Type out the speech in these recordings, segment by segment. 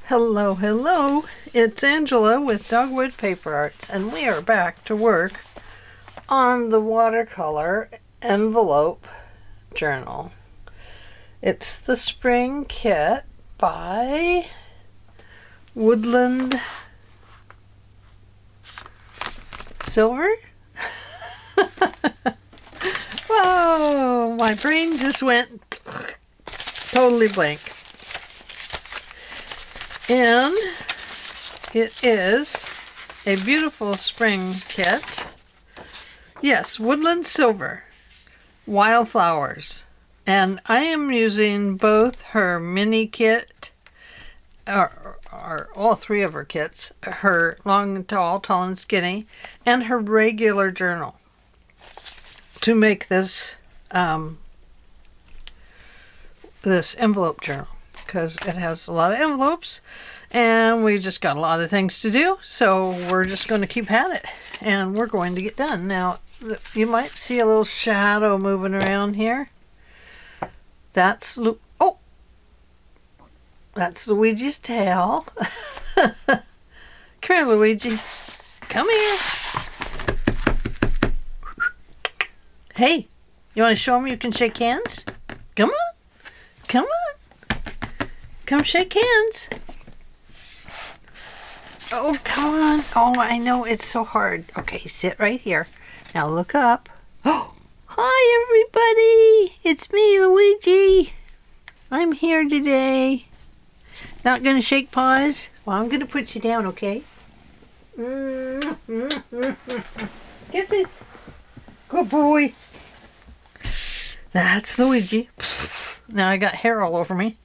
Hello, hello. It's Angela with Dogwood Paper Arts, and we are back to work on the watercolor envelope journal. It's the spring kit by Woodland Silver. Whoa, my brain just went totally blank. And it is a beautiful spring kit. Yes, Woodland Silver, Wildflowers. And I am using both her mini kit, or all three of her kits, her long and tall, tall and skinny, and her regular journal to make this this envelope journal, because it has a lot of envelopes and we just got a lot of things to do, so we're just going to keep at it and we're going to get done. Now you might see a little shadow moving around here. That's that's Luigi's tail. Come here, Luigi. Come here. Hey, you want to show him you can shake hands? Come on. Come on. Come shake hands. Oh, come on. Oh, I know it's so hard. Okay, sit right here. Now look up. Oh, hi everybody. It's me, Luigi. I'm here today. Not gonna shake paws? Well, I'm gonna put you down, okay? Kisses. Good boy. That's Luigi. Now I got hair all over me.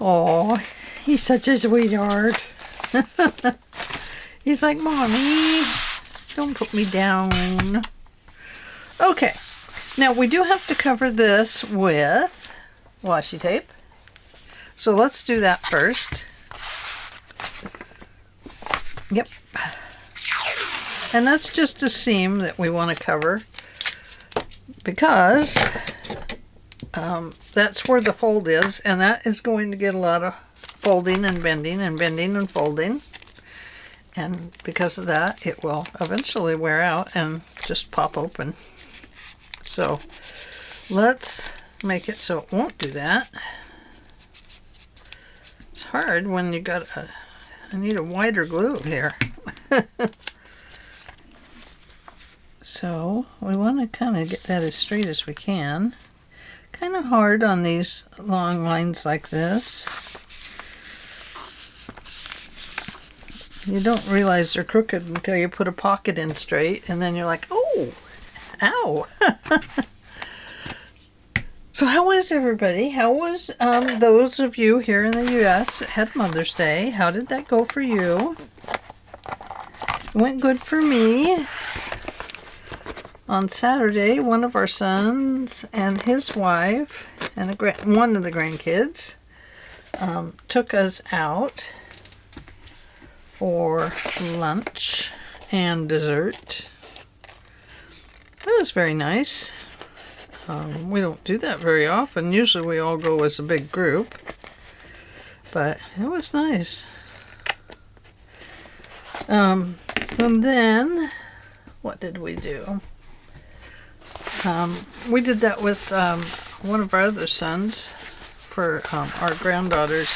Oh, he's such a sweetheart. He's like, Mommy, don't put me down. Okay, now we do have to cover this with washi tape. So let's do that first. Yep. And that's just a seam that we want to cover, because that's where the fold is, and that is going to get a lot of folding and bending and bending and folding, and because of that it will eventually wear out and just pop open. So let's make it so it won't do that. It's hard when you got I need a wider glue here. So we want to kind of get that as straight as we can. Kind of hard on these long lines like this. You don't realize they're crooked until you put a pocket in straight, and then you're like, oh, ow. So how was everybody? How was those of you here in the U.S. that had Mother's Day? How did that go for you? It went good for me. On Saturday, one of our sons and his wife and one of the grandkids took us out for lunch and dessert. That was very nice. We don't do that very often. Usually we all go as a big group, but it was nice. And then what did we do? We did that with one of our other sons for our granddaughter's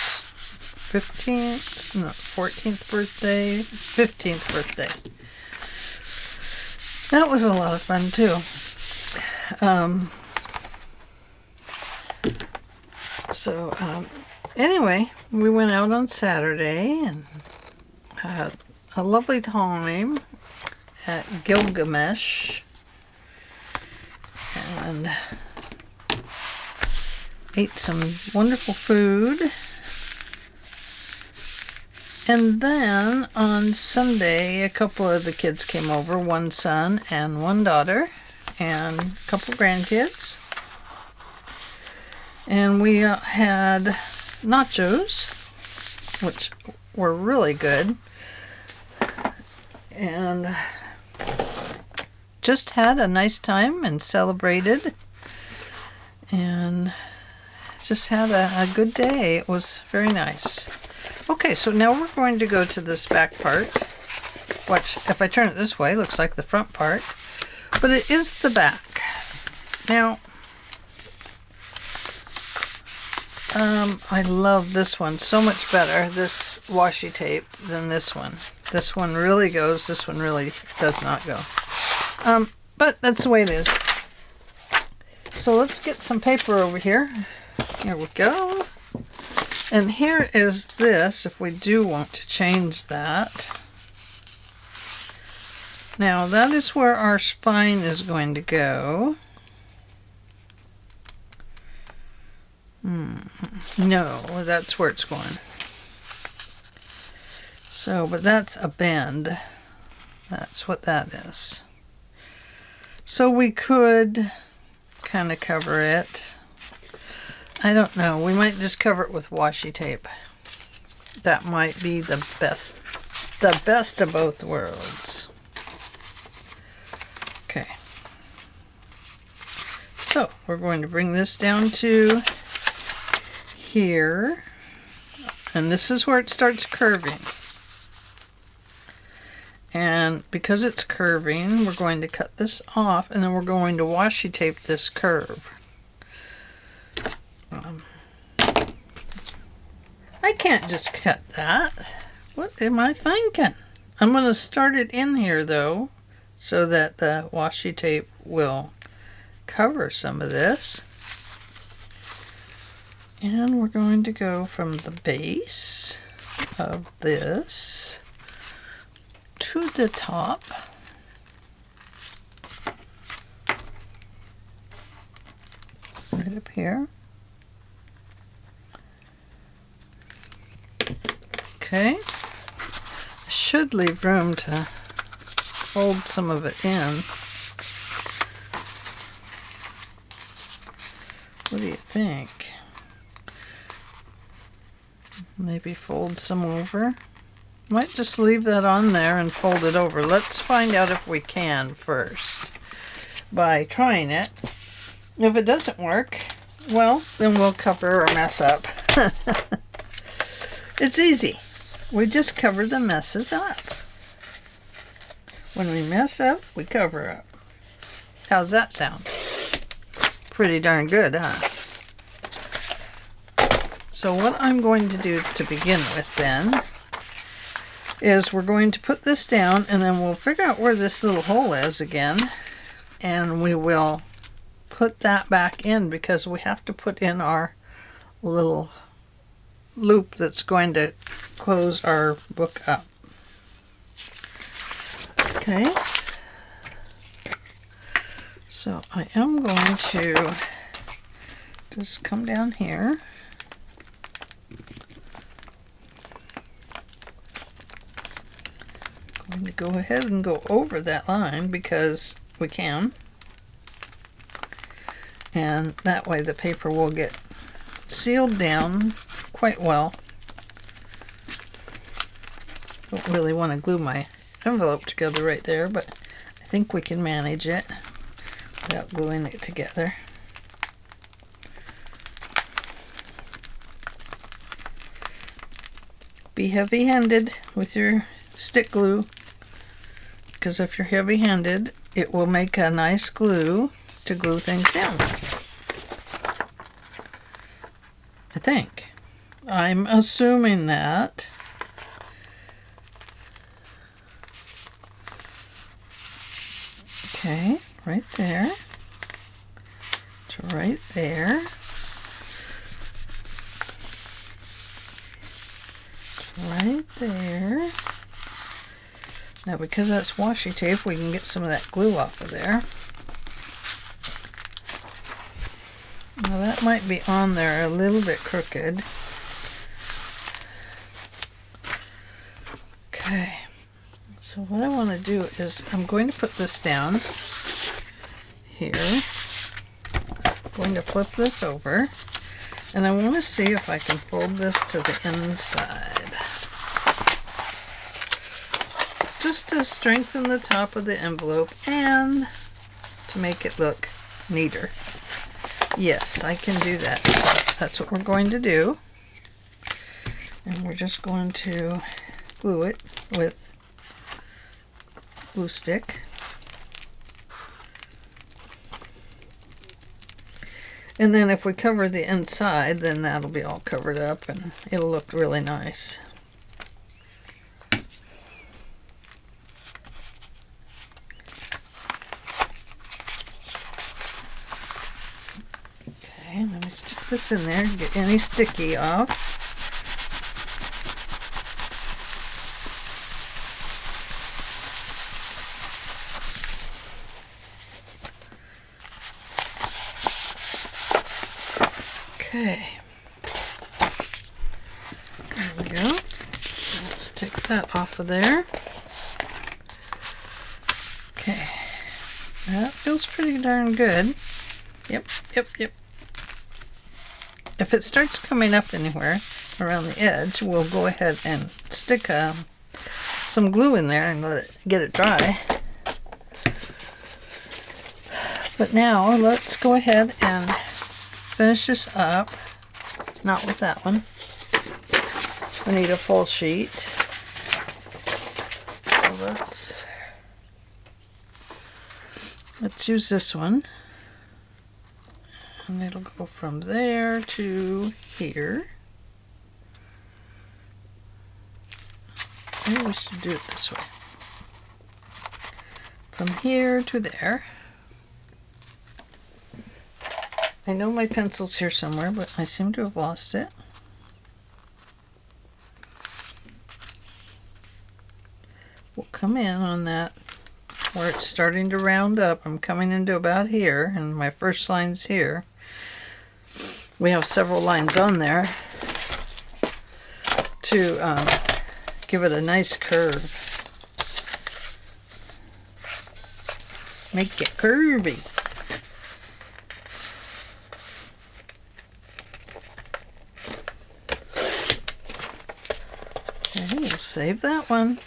14th birthday, 15th birthday. That was a lot of fun too. Anyway, we went out on Saturday and had a lovely time at Gilgamesh and ate some wonderful food. And then on Sunday, a couple of the kids came over, one son and one daughter, and a couple grandkids. And we had nachos, which were really good. And just had a nice time and celebrated. And just had a good day. It was very nice. Okay, so now we're going to go to this back part. Watch, if I turn it this way, it looks like the front part, but it is the back. Now, I love this one so much better, this washi tape, than this one. This one really goes, this one really does not go. But that's the way it is. So let's get some paper over here. Here we go. And here is this, if we do want to change that. Now that is where our spine is going to go. No, that's where it's going. So, but that's a bend. That's what that is. So we could kind of cover it. I don't know. We might just cover it with washi tape. That might be the best of both worlds. Okay. So we're going to bring this down to here, and this is where it starts curving. And because it's curving, we're going to cut this off, and then we're going to washi tape this curve. I can't just cut that. What am I thinking? I'm going to start it in here though, so that the washi tape will cover some of this. And we're going to go from the base of this to the top. Right up here. Okay. I should leave room to fold some of it in. What do you think? Maybe fold some over. Might just leave that on there and fold it over. Let's find out if we can first by trying it. If it doesn't work, well, then we'll cover our mess up. It's easy. We just cover the messes up. When we mess up, we cover up. How's that sound? Pretty darn good, huh? So what I'm going to do to begin with then is we're going to put this down, and then we'll figure out where this little hole is again, and we will put that back in because we have to put in our little loop that's going to close our book up. Okay. So I am going to just come down here. I'm going to go ahead and go over that line because we can. And that way the paper will get sealed down quite well. Don't really want to glue my envelope together right there, but I think we can manage it without gluing it together. Be heavy-handed with your stick glue, because if you're heavy-handed, it will make a nice glue to glue things down. I think. I'm assuming that. Okay, right there to right there. Right there. Now because that's washi tape, we can get some of that glue off of there. Now that might be on there a little bit crooked. Okay, so what I want to do is I'm going to put this down here. I'm going to flip this over, and I want to see if I can fold this to the inside. Just to strengthen the top of the envelope and to make it look neater. Yes, I can do that. So that's what we're going to do. And we're just going to glue it with glue stick. And then if we cover the inside, then that'll be all covered up and it'll look really nice. Okay, let me stick this in there, get any sticky off. Okay, there we go. Let's take that off of there. Okay, that feels pretty darn good. Yep. If it starts coming up anywhere around the edge, we'll go ahead and stick some glue in there and let it get it dry. But now let's go ahead and finish this up. Not with that one. We need a full sheet. So let's use this one. And it'll go from there to here. Maybe we should do it this way. From here to there. I know my pencil's here somewhere, but I seem to have lost it. We'll come in on that where it's starting to round up. I'm coming into about here, and my first line's here. We have several lines on there to give it a nice curve. Make it curvy. Okay, we'll save that one.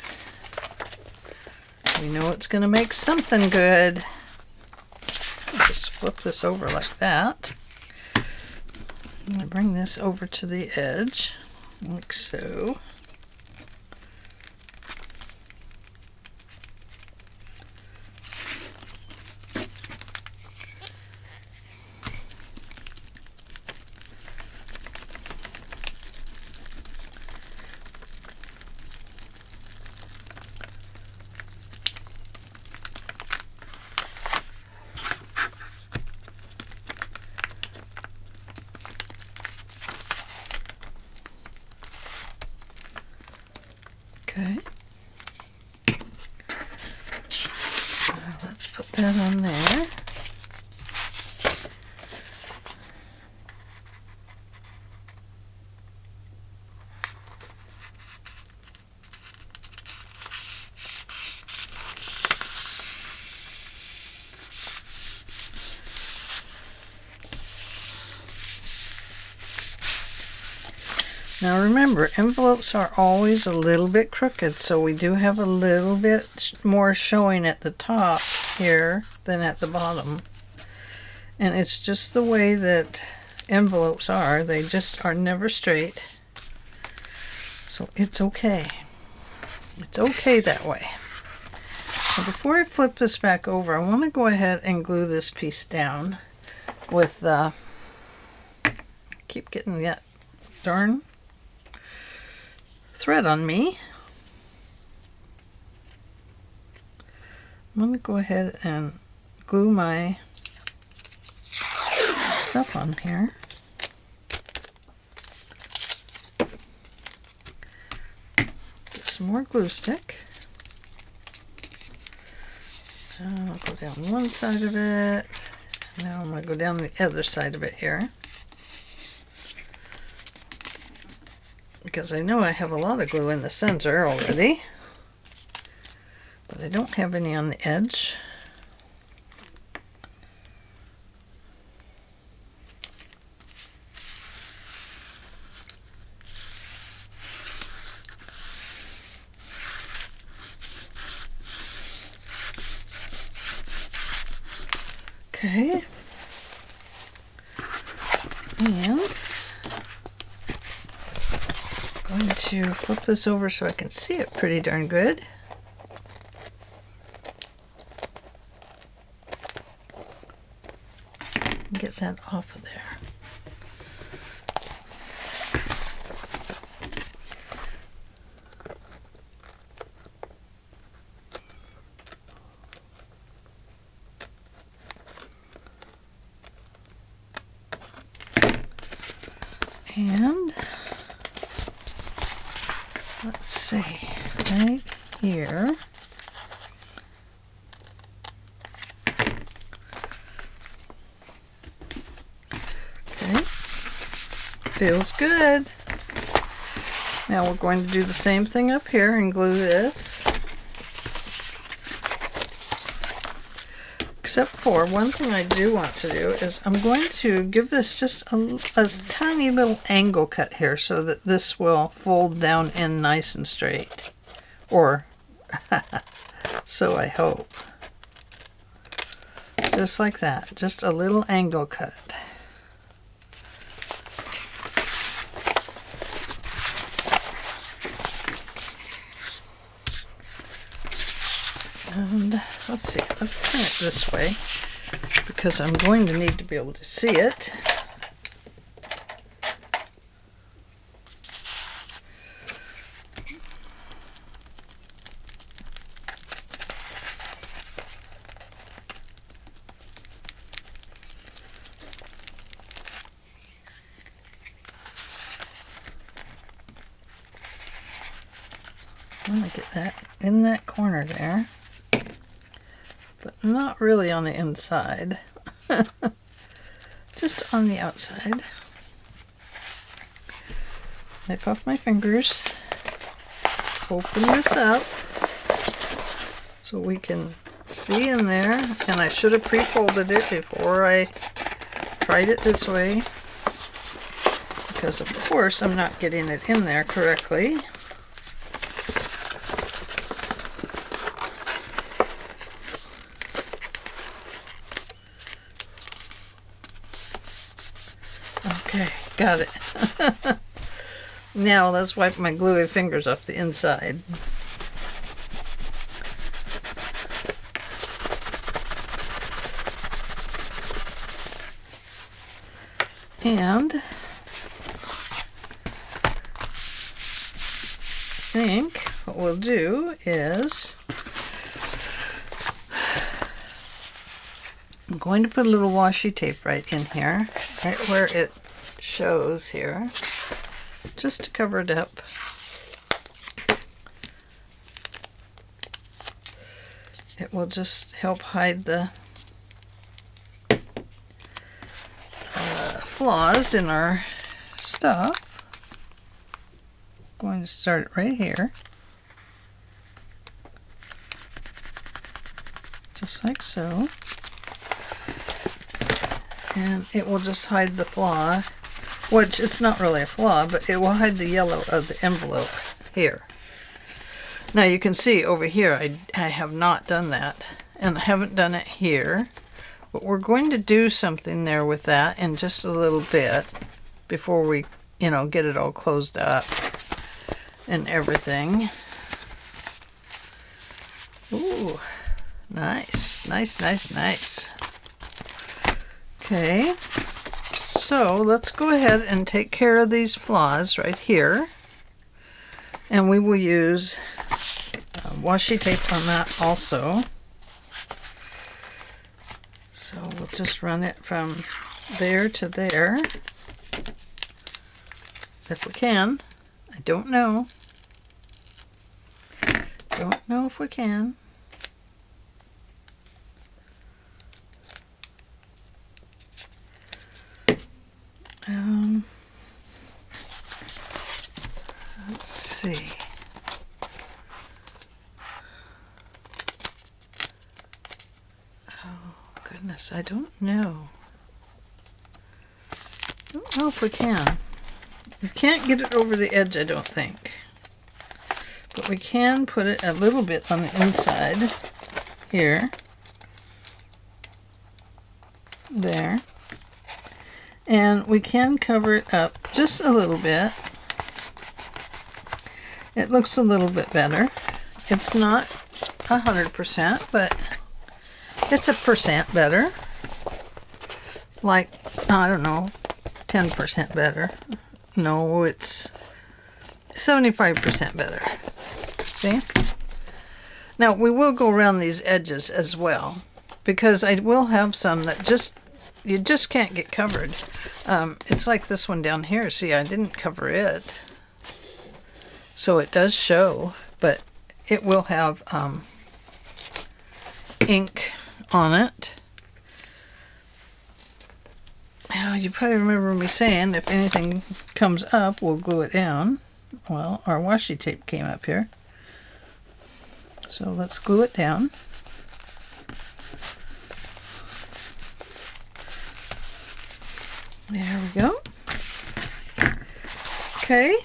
We know it's going to make something good. I'll just flip this over like that. I'm going to bring this over to the edge, like so. Okay. Let's put that on there. Now remember, envelopes are always a little bit crooked, so we do have a little bit more showing at the top here than at the bottom. And it's just the way that envelopes are. They just are never straight. So it's okay. It's okay that way. Now before I flip this back over, I want to go ahead and glue this piece down with the... keep getting that darn thread on me. I'm going to go ahead and glue my stuff on here. Get some more glue stick. I'll go down one side of it. Now I'm going to go down the other side of it here. Because I know I have a lot of glue in the center already, but I don't have any on the edge. Okay, and going to flip this over so I can see it pretty darn good. Get that off of there. And let's see, right here. Okay, feels good. Now we're going to do the same thing up here and glue this. Except for one thing I do want to do is I'm going to give this just a tiny little angle cut here so that this will fold down in nice and straight. Or, so I hope. Just like that, just a little angle cut. And let's see, let's turn it this way because I'm going to need to be able to see it. I'm going to get that in that corner there. But not really on the inside, just on the outside. Wipe off my fingers, open this up so we can see in there, and I should have pre-folded it before I tried it this way, because of course I'm not getting it in there correctly. Okay, got it. Now let's wipe my gluey fingers off the inside. And I think what we'll do is I'm going to put a little washi tape right in here, right where it shows here, just to cover it up. It will just help hide the flaws in our stuff. I'm going to start it right here, just like so. And it will just hide the flaw, which it's not really a flaw, but it will hide the yellow of the envelope here. Now you can see over here I have not done that, and I haven't done it here, but we're going to do something there with that in just a little bit before we, get it all closed up and everything. Ooh, nice, nice, nice, nice. Okay, so let's go ahead and take care of these flaws right here, and we will use washi tape on that also. So we'll just run it from there to there, if we can. I don't know. Don't know if we can. Let's see. Oh goodness, I don't know. I don't know if we can. We can't get it over the edge, I don't think. But we can put it a little bit on the inside here. There. And we can cover it up just a little bit It looks a little bit better. It's not 100%, but it's a percent better. Like, I don't know, 10% better. No, it's 75% better. See? Now, we will go around these edges as well, because I will have some that you just can't get covered. It's like this one down here. See, I didn't cover it. So it does show, but it will have ink on it. Now, you probably remember me saying if anything comes up, we'll glue it down. Well, our washi tape came up here. So let's glue it down. There we go. Okay.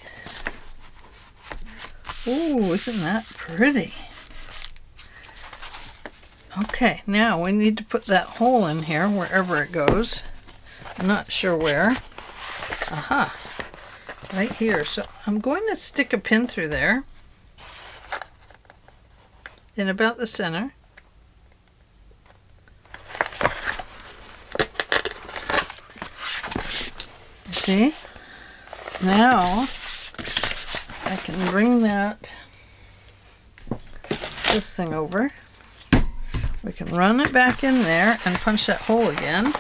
Ooh, isn't that pretty? Okay, now we need to put that hole in here wherever it goes. I'm not sure where. Aha, right here. So I'm going to stick a pin through there in about the center. You see? Now I can bring this thing over. We can run it back in there and punch that hole again.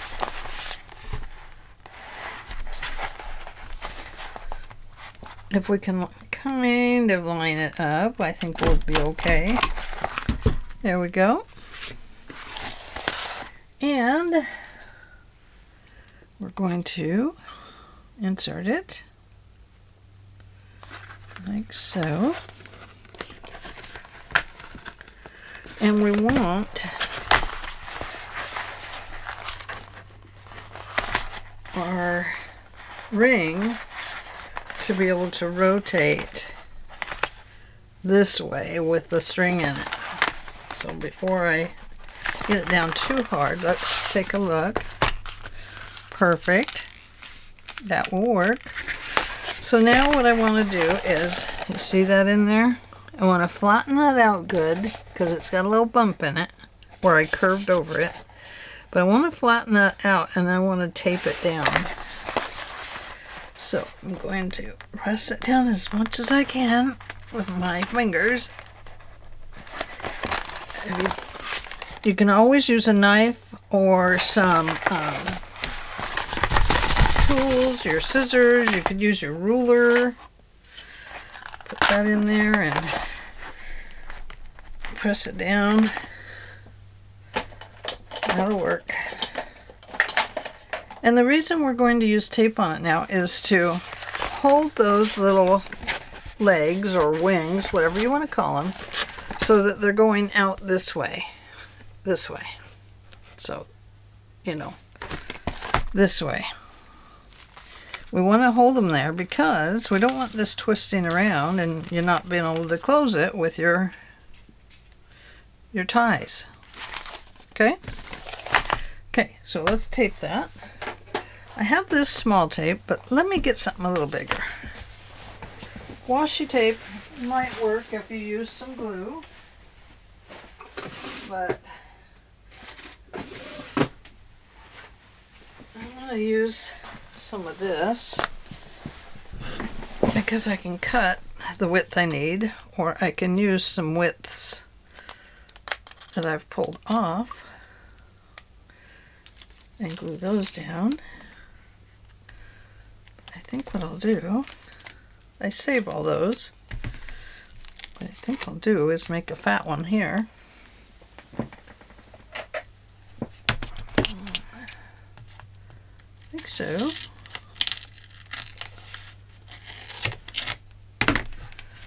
If we can kind of line it up, I think we'll be okay. There we go. And we're going to insert it like so. And we want our ring to be able to rotate this way with the string in it. So before I get it down too hard, let's take a look. Perfect. That will work. So now what I want to do is, you see that in there? I want to flatten that out good because it's got a little bump in it where I curved over it. But I want to flatten that out and then I want to tape it down. So I'm going to press it down as much as I can with my fingers. You can always use a knife or some tools, your scissors. You could use your ruler. Put that in there and press it down. That'll work. And the reason we're going to use tape on it now is to hold those little legs or wings, whatever you want to call them, so that they're going out this way. This way. So, you know, this way. We want to hold them there because we don't want this twisting around and you're not being able to close it with your ties. Okay? Okay, so let's tape that. I have this small tape, but let me get something a little bigger. Washi tape might work if you use some glue, but I'm going to use some of this because I can cut the width I need, or I can use some widths that I've pulled off and glue those down. I think what I'll do, I save all those. What I think I'll do is make a fat one here. I think so.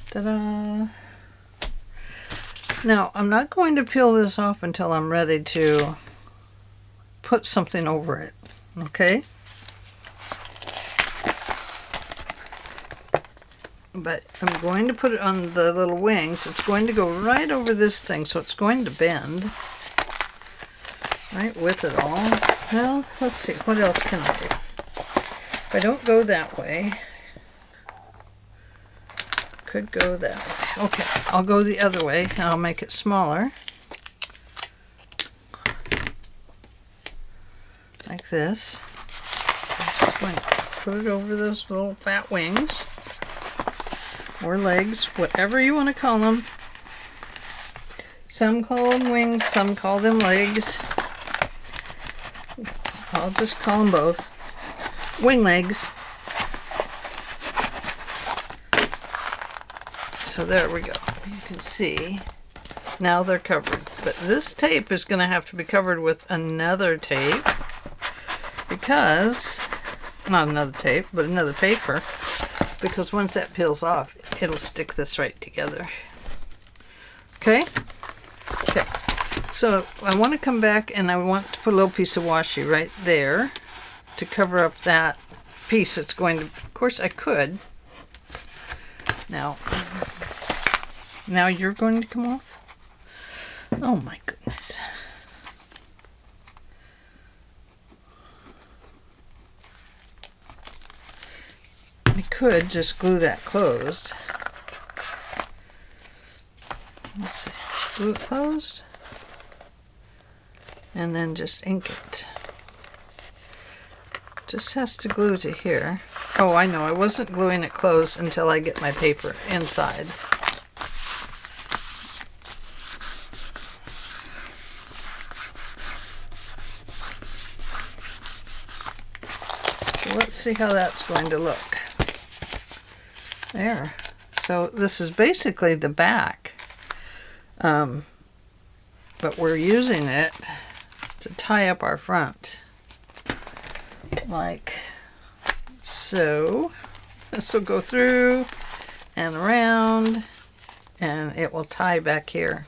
Ta-da! Now, I'm not going to peel this off until I'm ready to put something over it, okay? But I'm going to put it on the little wings. It's going to go right over this thing, so it's going to bend right with it all. Well, let's see, what else can I do? If I don't go that way, could go that way. Okay, I'll go the other way and I'll make it smaller. Like this. I'm just going to put it over those little fat wings. Or legs, whatever you want to call them. Some call them wings, some call them legs. I'll just call them both. Wing legs. So there we go. You can see now they're covered. But this tape is going to have to be covered with another tape because, not another tape, but another paper, because once that peels off, it'll stick this right together. Okay? Okay. So I want to come back and I want to put a little piece of washi right there to cover up that piece that's going to, of course I could. Now you're going to come off? Oh my goodness. I could just glue that closed. Let's see. Glue it closed. And then just ink it. Just has to glue to here. Oh, I know. I wasn't gluing it closed until I get my paper inside. So let's see how that's going to look. There. So this is basically the back. But we're using it to tie up our front. Like so. This will go through and around and it will tie back here.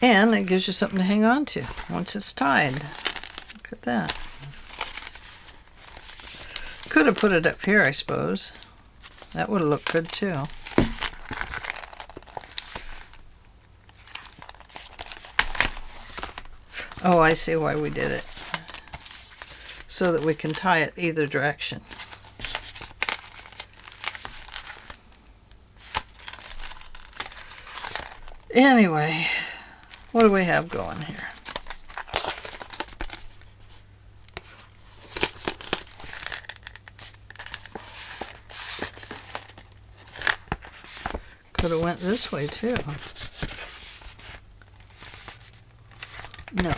And it gives you something to hang on to once it's tied. Look at that. Could have put it up here, I suppose. That would have looked good too. Oh, I see why we did it. So that we can tie it either direction. Anyway, what do we have going here? Could have went this way too. No,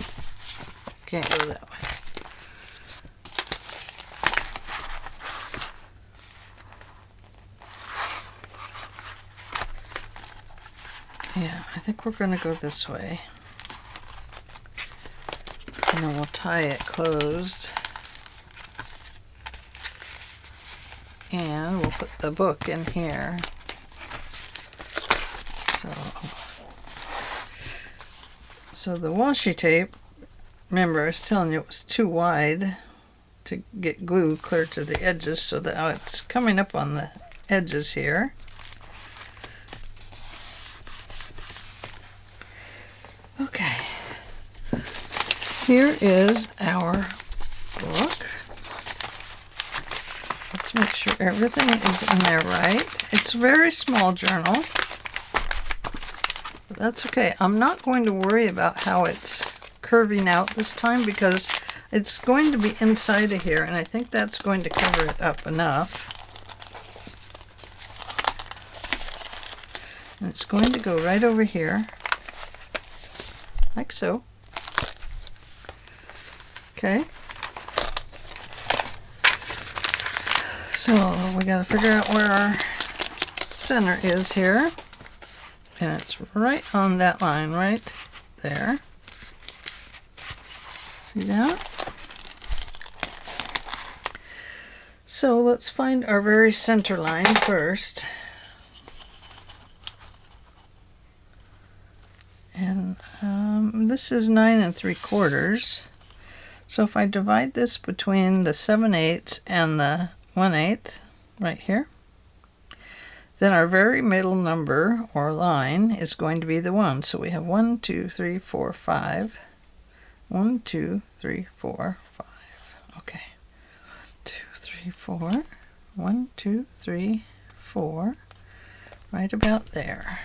can't go that way. Yeah, I think we're going to go this way. And then we'll tie it closed. And we'll put the book in here. So the washi tape, remember I was telling you it was too wide to get glue clear to the edges, so that it's coming up on the edges here. Okay, here is our book. Let's make sure everything is in there right. It's a very small journal. That's okay. I'm not going to worry about how it's curving out this time because it's going to be inside of here and I think that's going to cover it up enough. And it's going to go right over here, like so. Okay. So we got to figure out where our center is here. And it's right on that line right there. See that? So let's find our very center line first. And this is 9 3/4. So if I divide this between the 7/8 and the 1/8 right here, then our very middle number or line is going to be the 1. So we have 1, 2, 3, 4, 5. 1, 2, 3, 4, 5. Okay. 2, 3, 4. 1, 2, 3, 4, right about there.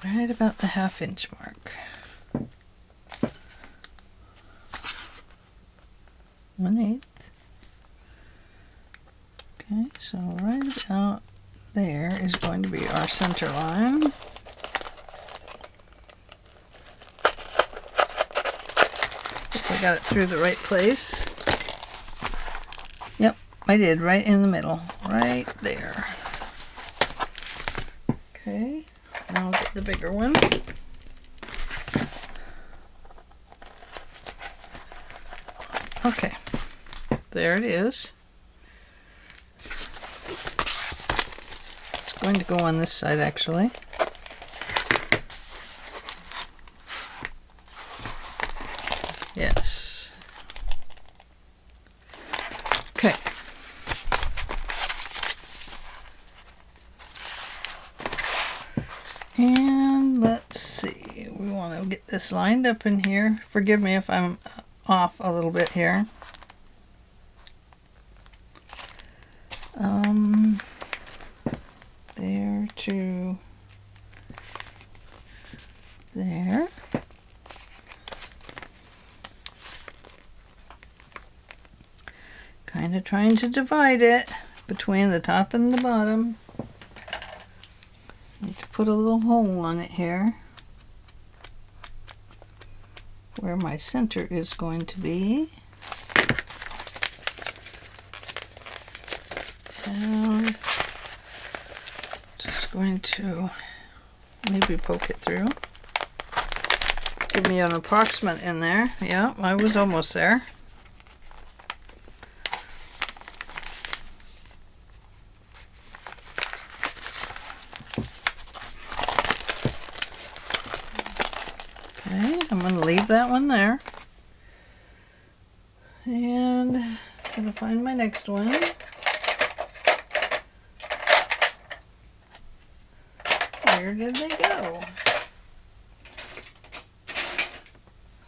Right about the 1/2 inch mark. 1/8. Okay, so right about there is going to be our center line. If I got it through the right place. Yep, I did, right in the middle, right there. Okay, now I'll get the bigger one. Okay, there it is. It's going to go on this side actually. Yes. Okay. And let's see, we want to get this lined up in here. Forgive me if I'm off a little bit here. There to there. Kind of trying to divide it between the top and the bottom. Need to put a little hole on it here where my center is going to be. And just going to maybe poke it through. Give me an approximate in there. Yeah, I was almost there. Okay, I'm going to leave that one there. And I'm going to find my next one. Where did they go?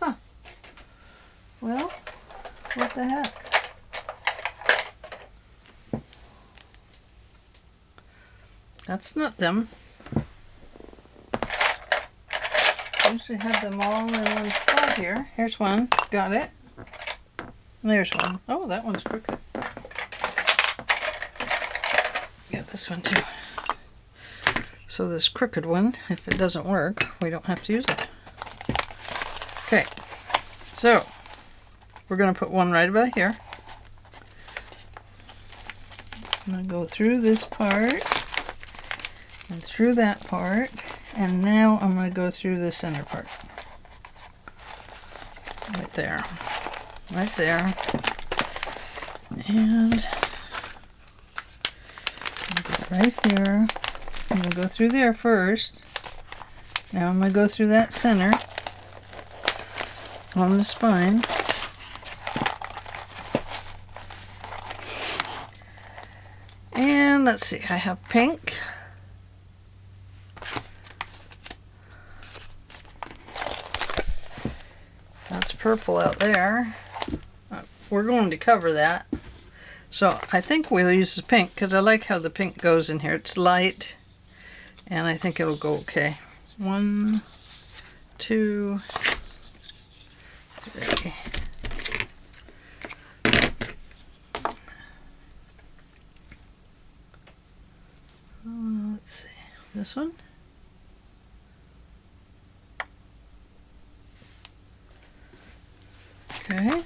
Huh. Well, what the heck? That's not them. Usually have them all in one spot here. Here's one. Got it. And there's one. Oh, that one's crooked. Got this one too. So this crooked one, if it doesn't work, we don't have to use it. Okay. So we're going to put one right about here. I'm going to go through this part and through that part. And now I'm going to go through the center part. Right there. Right there. And right here. I'm going to go through there first. Now I'm going to go through that center on the spine. And let's see, I have pink. That's purple out there. We're going to cover that. So I think we'll use the pink because I like how the pink goes in here. It's light and I think it'll go okay. 1, 2, 3. Let's see, this one. Okay.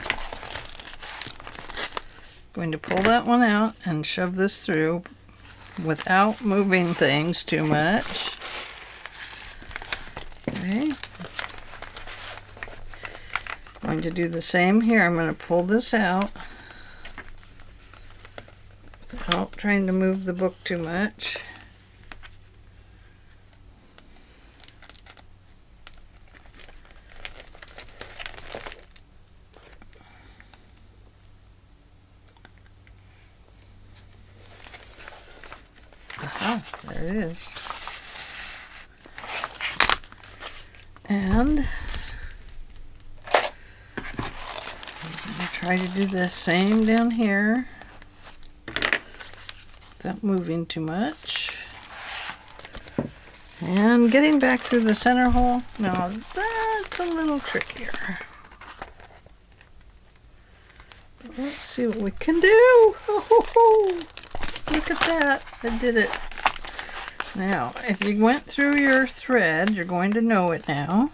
Going to pull that one out and shove this through without moving things too much. Okay. Going to do the same here. I'm going to pull this out without trying to move the book too much. Aha, there it is. And I'm going to try to do the same down here without moving too much. And getting back through the center hole. Now that's a little trickier. But let's see what we can do. Oh, look at that. I did it. Now, if you went through your thread, you're going to know it now.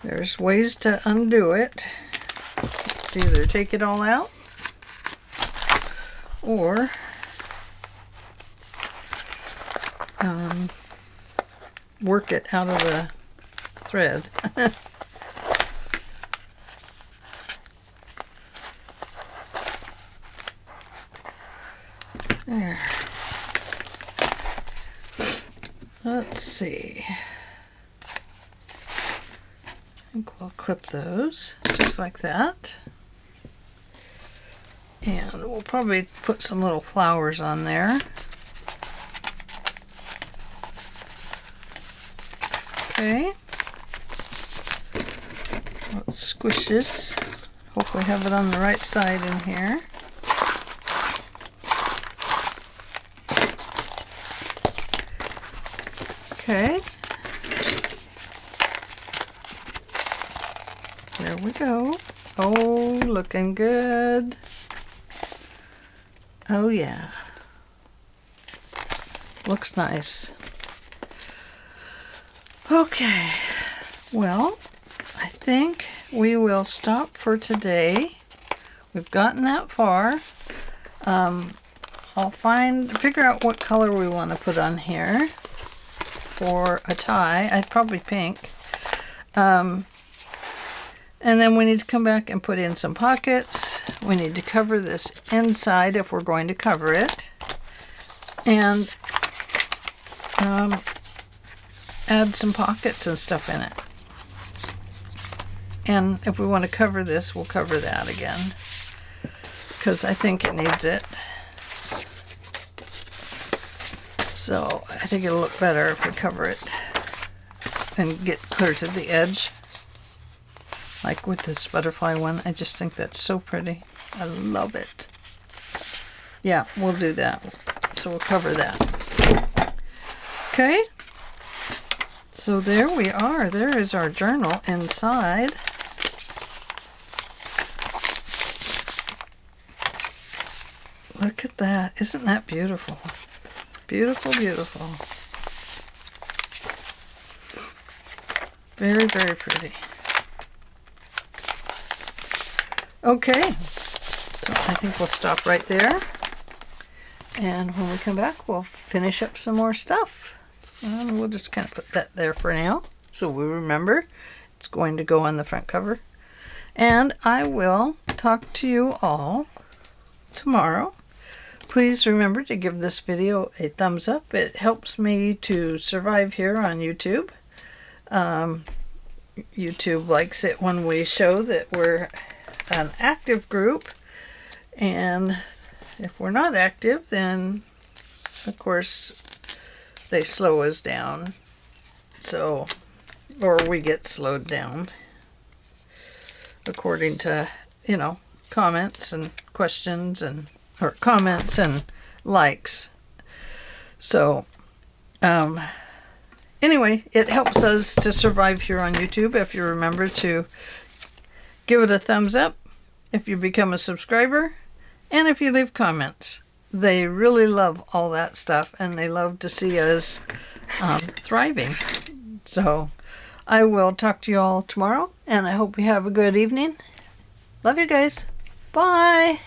There's ways to undo it. Let's either take it all out or work it out of the thread. There. Let's see. I think we'll clip those just like that. And we'll probably put some little flowers on there. Okay. Let's squish this. Hope we have it on the right side in here. Okay. There we go. Oh, looking good. Oh yeah. Looks nice. Okay. Well, I think we will stop for today. We've gotten that far. I'll figure out what color we want to put on here for a tie. I'd probably pink. And then we need to come back and put in some pockets. We need to cover this inside if we're going to cover it. And add some pockets and stuff in it. And if we want to cover this, we'll cover that again, because I think it needs it. So I think it'll look better if we cover it and get clear to the edge. Like with this butterfly one, I just think that's so pretty. I love it. Yeah, we'll do that. So we'll cover that. Okay. So there we are. There is our journal inside. Look at that. Isn't that beautiful? Beautiful, beautiful. Very, very pretty. Okay. So I think we'll stop right there. And when we come back, we'll finish up some more stuff. And we'll just kind of put that there for now, so we remember it's going to go on the front cover. And I will talk to you all tomorrow. Please remember to give this video a thumbs up. It helps me to survive here on YouTube. YouTube likes it when we show that we're an active group. And if we're not active, then of course they slow us down, so, or we get slowed down according to, you know, comments and questions and, or comments and likes. So, anyway, it helps us to survive here on YouTube if you remember to give it a thumbs up, if you become a subscriber, and if you leave comments. They really love all that stuff, and they love to see us thriving. So I will talk to you all tomorrow, and I hope you have a good evening. Love you guys. Bye.